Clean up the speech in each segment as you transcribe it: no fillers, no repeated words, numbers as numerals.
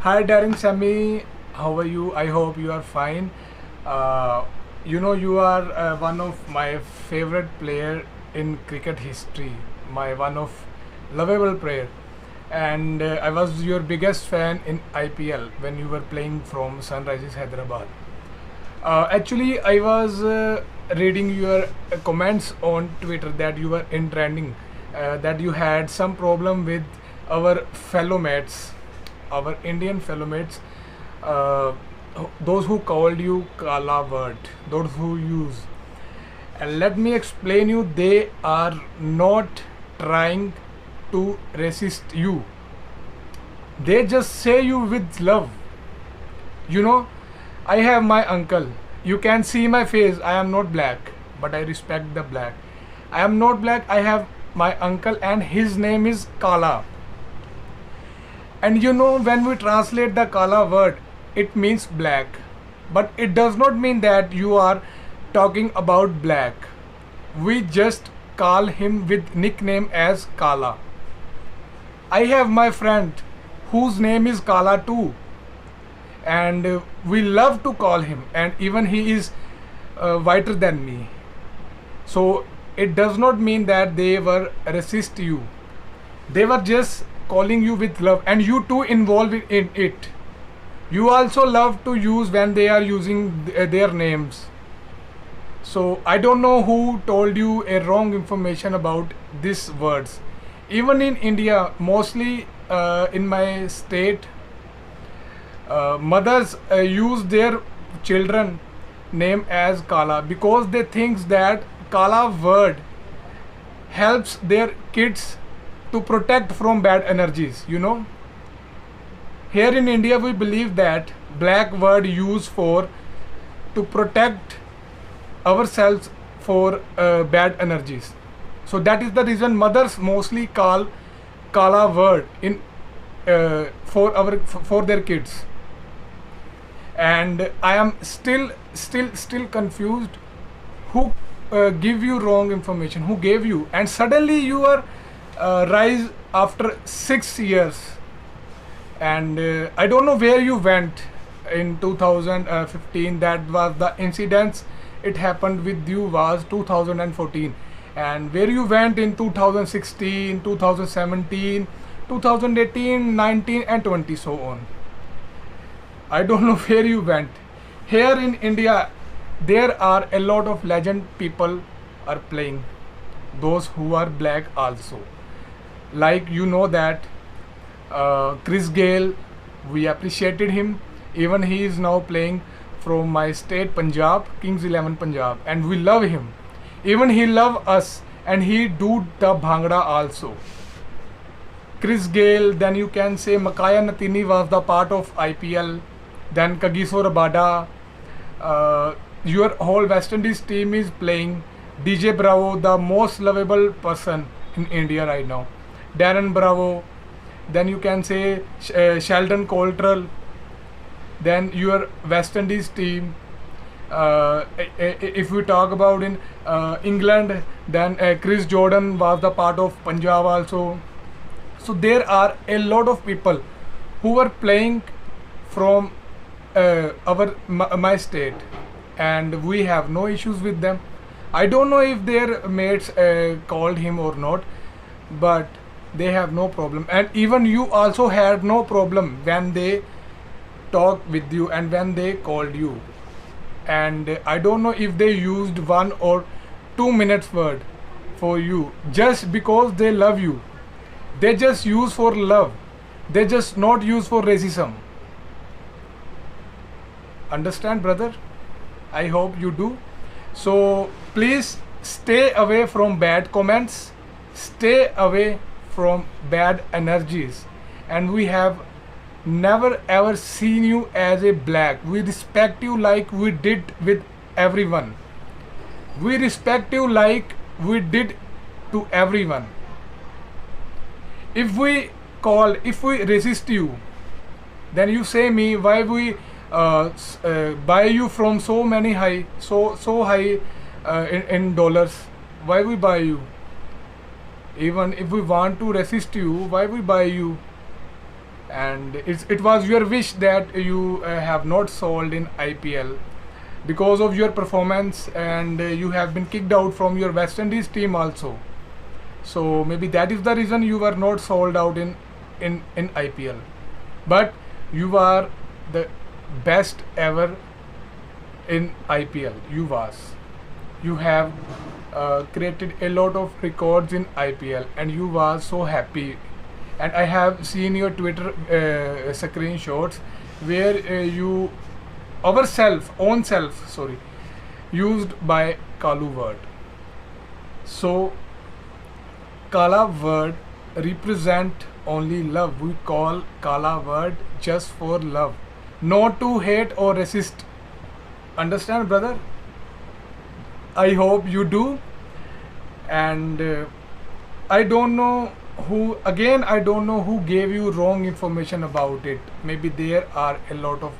Hi, Daring Sammy. How are you? I hope you are fine. Uh, you are one of my favorite player in cricket history. My one of lovable player, and I was your biggest fan in IPL when you were playing from Sunrisers Hyderabad. Actually, I was reading your comments on Twitter that you were in trending, that you had some problem with our fellow mates, our Indian fellow mates, uh, those who called you Kala word, those who use. And let me explain you, they are not trying to resist you. They just say you with love. You know, I have my uncle. You can see my face. I am not black, but I respect the black. I am not black. I have my uncle, and his name is Kala. And when we translate the Kala word, it means black. But it does not mean that you are talking about black. We just call him with nickname as Kala. I have my friend whose name is Kala too, and we love to call him, and even he is whiter than me. So it does not mean that they were resist you. They were just calling you with love, and you too involved in it. You also love to use when they are using their names. So I don't know who told you a wrong information about these words. Even in India, mostly in my state, mothers use their children name as Kala because they think that Kala word helps their kids to protect from bad energies. Here in India we believe that black word used for to protect ourselves for bad energies. So that is the reason mothers mostly call Kala word in for their kids. And I am still confused who give you wrong information, who gave you, and suddenly you are rise after 6 years, and I don't know where you went in 2015. That was the incidents it happened with you was 2014, and where you went in 2016, 2017, 2018, 19 and 20, so on. I don't know where you went. Here in India, there are a lot of legend people are playing. Those who are black also. Like that Chris Gale, we appreciated him. Even he is now playing from my state Punjab, Kings 11 Punjab, and we love him. Even he love us, and he do the bhangra also. Chris Gale, then you can say Makaya Natini was the part of IPL. Then Kagiso Rabada, your whole West Indies team is playing. DJ Bravo, the most lovable person in India right now. Darren Bravo, then you can say Sheldon Coulter. Then your West Indies team. If we talk about in England, then Chris Jordan was the part of Punjab also. So there are a lot of people who were playing from my state, and we have no issues with them. I don't know if their mates called him or not, but they have no problem. And even you also had no problem when they talked with you and when they called you. And I don't know if they used 1 or 2 minutes word for you just because they love you. They just use for love. They just not use for racism. Understand, brother? I hope you do. So please stay away from bad comments, stay away from bad energies, and we have never ever seen you as a black. We respect you like we did with everyone. We respect you like we did to everyone. If we resist you, then you say me why we buy you from so many high, so high in dollars. Why we buy you? Even if we want to resist you, why we buy you? and it was your wish that you have not sold in IPL because of your performance, and you have been kicked out from your West Indies team also. So maybe that is the reason you were not sold out in IPL. But you are the best ever in IPL. You have created a lot of records in IPL, and you was so happy. And I have seen your Twitter screenshots where you own self, sorry, used by Kalu word. So Kala word represent only love. We call Kala word just for love, not to hate or resist. Understand, brother? I hope you do. And I don't know I don't know who gave you wrong information about it. Maybe there are a lot of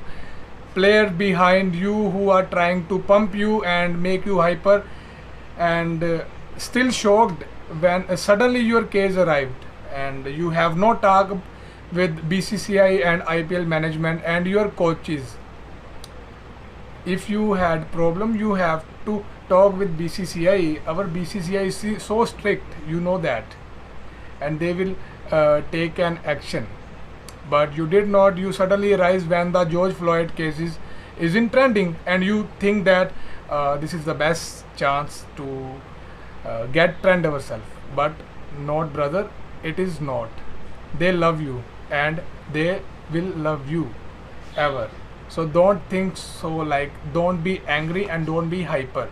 players behind you who are trying to pump you and make you hyper, and still shocked when suddenly your case arrived and you have no talk with BCCI and IPL management and your coaches. If you had problem, you have to talk with BCCI. Our BCCI is so strict, you know that, and they will take an action. But you did not. You suddenly rise when the George Floyd case is in trending, and you think that this is the best chance to get trend ourselves. But not, brother. It is not. They love you, and they will love you ever. So don't think so, like, don't be angry and don't be hyper.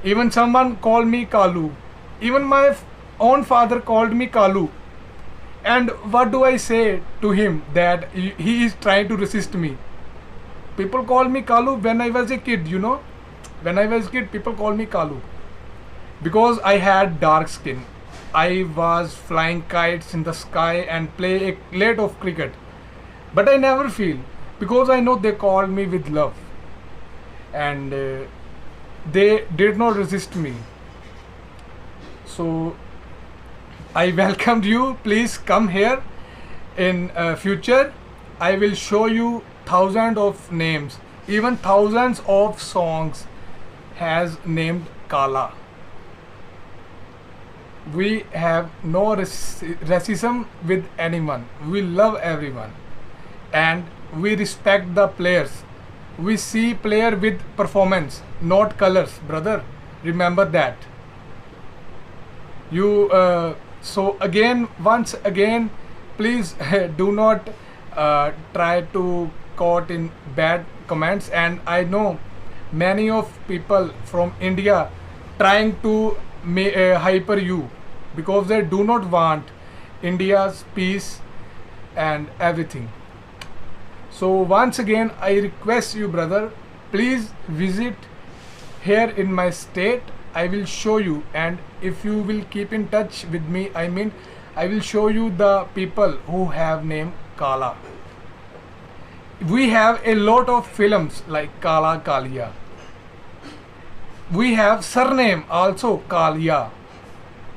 Even someone called me Kalu. Even my own father called me Kalu. And what do I say to him? That he is trying to resist me. People call me Kalu when I was a kid, you know. When I was a kid, people call me Kalu. Because I had dark skin. I was flying kites in the sky and play a lot of cricket. But I never feel. Because I know they called me with love. And they did not resist me. So I welcomed you. Please come here in future. I will show you thousands of names. Even thousands of songs has named Kala. We have no racism with anyone. We love everyone. And we respect the players. We see player with performance, not colors, brother. Remember that. You so again, once again, please do not try to caught in bad comments. And I know many of people from India trying to hyper you because they do not want India's peace and everything. So once again, I request you, brother, please visit here in my state. I will show you, and if you will keep in touch with me, I mean, I will show you the people who have name Kala. We have a lot of films like Kala Kalia. We have surname also Kalia.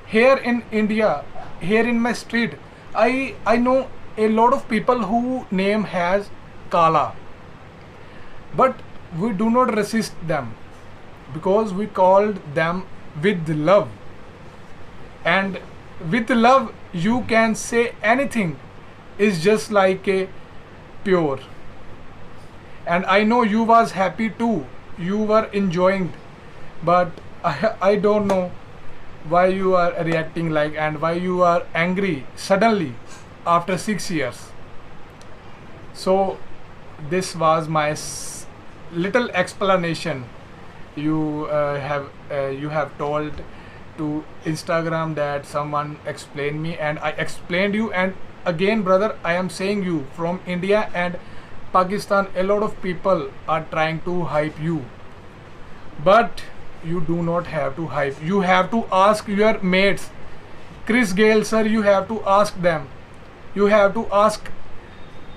Here in India, here in my street, I know a lot of people who name has Kala. But we do not resist them because we called them with love. And with love, you can say anything. It's just like a pure. And I know you was happy too. You were enjoying. But I don't know why you are reacting like, and why you are angry suddenly after 6 years. So this was my little explanation. You have told to Instagram that someone explained me, and I explained you. And again, brother, I am saying you from India and Pakistan, a lot of people are trying to hype you, but you do not have to hype. You have to ask your mates. Chris Gale sir, you have to ask them. You have to ask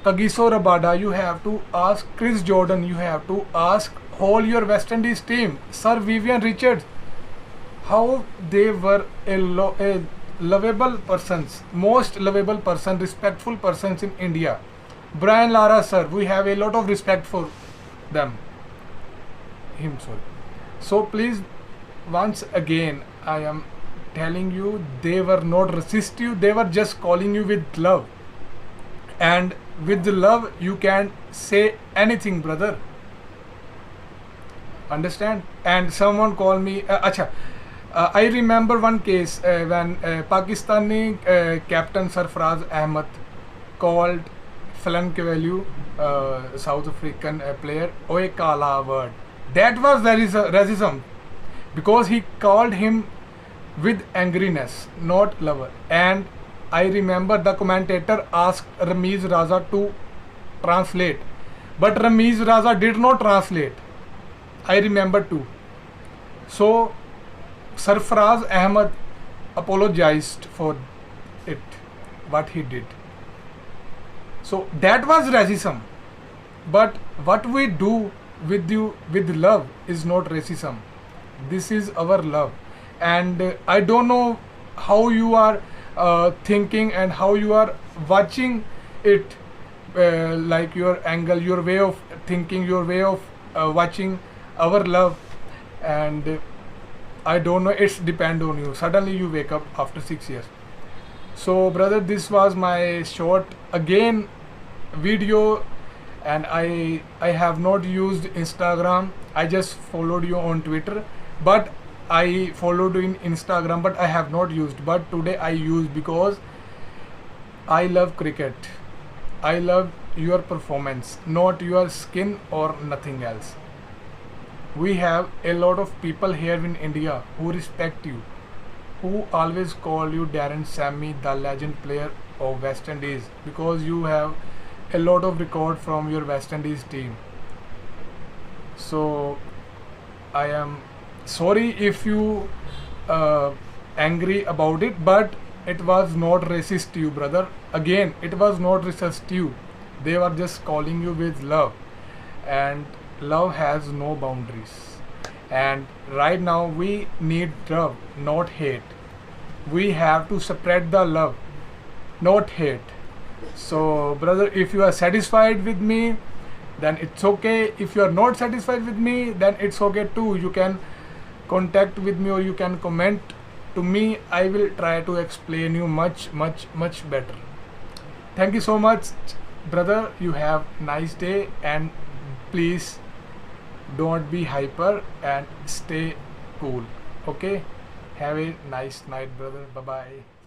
Kagiso Rabada. You have to ask Chris Jordan. You have to ask whole your West Indies team, Sir Vivian Richards, how they were a lovable persons, most lovable person, respectful persons in India. Brian Lara sir, we have a lot of respect for them. Him, sorry. So please, once again, I am telling you, they were not racist you, they were just calling you with love. And with the love, you can say anything, brother. Understand? And someone called me, acha, I remember one case when Pakistani captain Sarfraz Ahmed called Falan Kevelu, South African player, Oye Kala word. That was racism, because he called him with angriness, not love. And I remember the commentator asked Ramiz Raza to translate, but Ramiz Raza did not translate. I remember too. So Sarfraz Ahmed apologized for it, what he did. So that was racism. But what we do with you with love is not racism. This is our love. And I don't know how you are thinking and how you are watching it, like your angle, your way of thinking, your way of watching our love. And I don't know, it's depend on you. Suddenly you wake up after 6 years. So brother, this was my short again video. And I have not used Instagram. I just followed you on Twitter, but I followed you in Instagram, but I have not used. But today I used because I love cricket. I love your performance, not your skin or nothing else. We have a lot of people here in India who respect you, who always call you Darren Sammy, the legend player of West Indies, because you have a lot of record from your West Indies team. So I am sorry if you angry about it, but it was not racist to you, brother. Again, it was not racist to you. They were just calling you with love, and love has no boundaries. And right now we need love, not hate. We have to spread the love, not hate. So brother, if you are satisfied with me, then it's okay. If you are not satisfied with me, then it's okay too. You can contact with me or you can comment to me. I will try to explain you much better. Thank you so much, brother. You have nice day, and please don't be hyper and stay cool. Okay, have a nice night, brother. Bye bye.